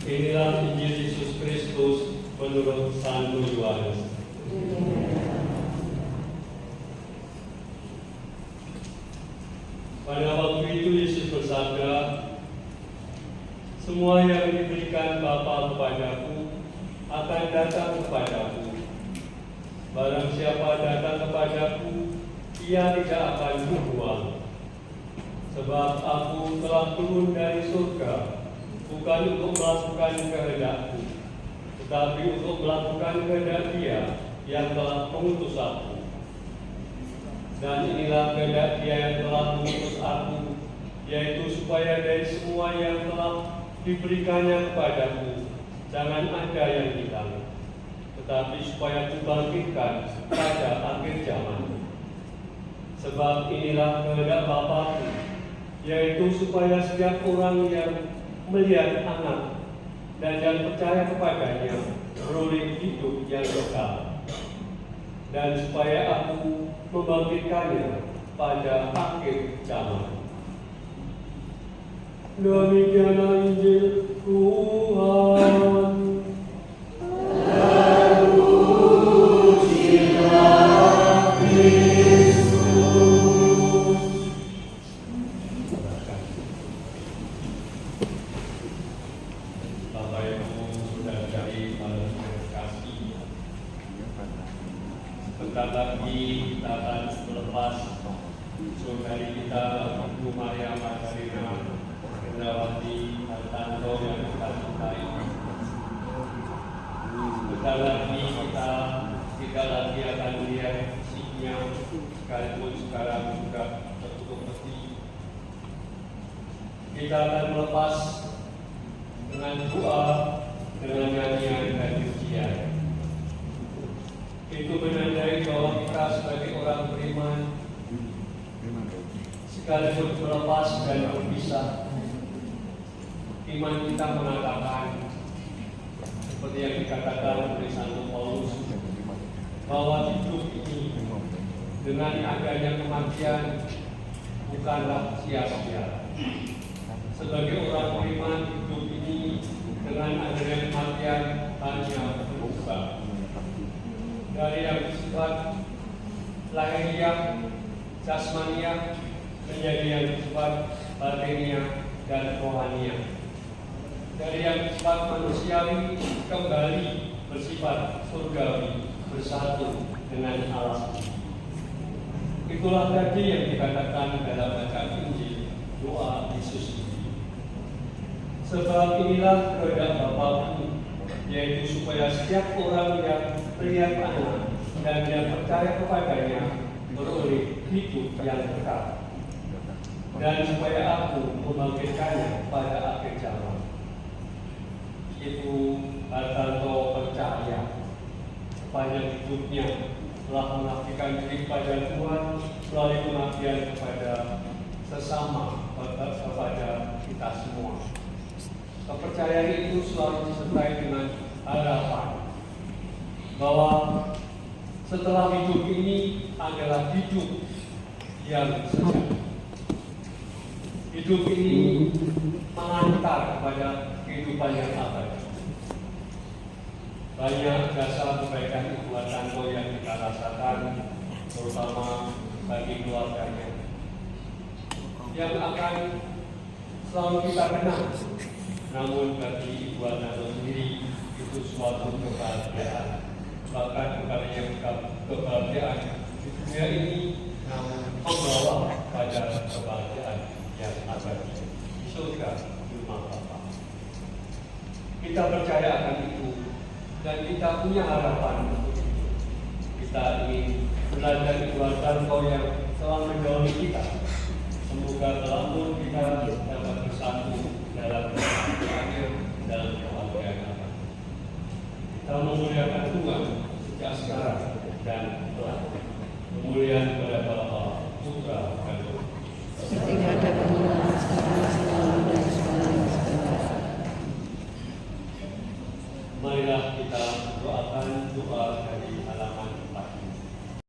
Inilah Injil Yesus Kristus menurut Santo Yohanes. Pada waktu itu Yesus bersabda, "Semua yang diberikan Bapa kepadaku akan datang kepadaku. Barang siapa datang kepadaku, ia tidak akan dibuang. Sebab aku telah turun dari surga, bukan untuk melakukan kehendakku, tetapi untuk melakukan kehendak Dia yang telah mengutus aku. Dan inilah kehendak Dia yang telah mengutus aku, yaitu supaya dari semua yang telah diberikannya kepadaku, jangan ada yang hilang, tetapi supaya dibangkitkan pada akhir zaman. Sebab inilah kehendak Bapa-Ku, yaitu supaya setiap orang yang melihat Anak dan yang percaya kepadanya beroleh hidup yang kekal, dan supaya Aku membangkitkannya pada akhir zaman." Demikianlah Injil Tuhan. Sebentar lagi kita akan melepas saudari kita Ibu Maria Magdalena Indrawati Hartanto yang kita cintai. Sebentar lagi kita tidak lagi akan melihat fisiknya, sekalipun sekarang sudah tertutup peti. Kita akan melepas dengan doa, dengan nyanyian dan pujian. Itu menandai bahwa kita sebagai orang beriman, sekalipun berlepas dan berpisah, iman kita mengatakan seperti yang dikatakan oleh Santo Paulus, bahwa hidup ini dengan adanya kematian bukanlah sia-sia. Sebagai orang beriman, hidup ini dengan adanya kematian hanya berubah dari yang bersifat lahiriah, jasmaniah, menjadi yang bersifat batiniah dan rohaniah. Dari yang bersifat manusiawi kembali bersifat surgawi, bersatu dengan Allah. Itulah tadi yang dikatakan dalam bacaan Injil doa Yesus ini. Sebab inilah kehendak Bapa-Ku, yaitu supaya setiap orang yang melihat Anak dan yang percaya kepadanya beroleh hidup yang kekal, dan supaya Aku membangkitkannya pada akhir zaman. Ibu Hartanto percaya sepanjang hidupnya telah mengabdikan diri kepada Tuhan melalui pengabdian kepada sesama, kepada kita semua. Kepercayaan itu selalu disertai dengan harapan bahwa setelah hidup ini adalah hidup yang sejati. Hidup ini mengantar kepada kehidupan yang abadi. Banyak jasa kebaikan Ibu Hartanto yang kita rasakan, terutama bagi keluarganya, yang akan selalu kita kenang. Namun bagi Ibu Hartanto sendiri itu suatu kebahagiaan. Bahkan bukan hanya kebahagiaan di dunia ini, namun membawa pada kebahagiaan yang abadi di surga di rumah Bapa. Kita percaya akan itu dan kita punya harapan untuk itu. Kita ingin belajar Ibu Hartanto yang telah mendahului kita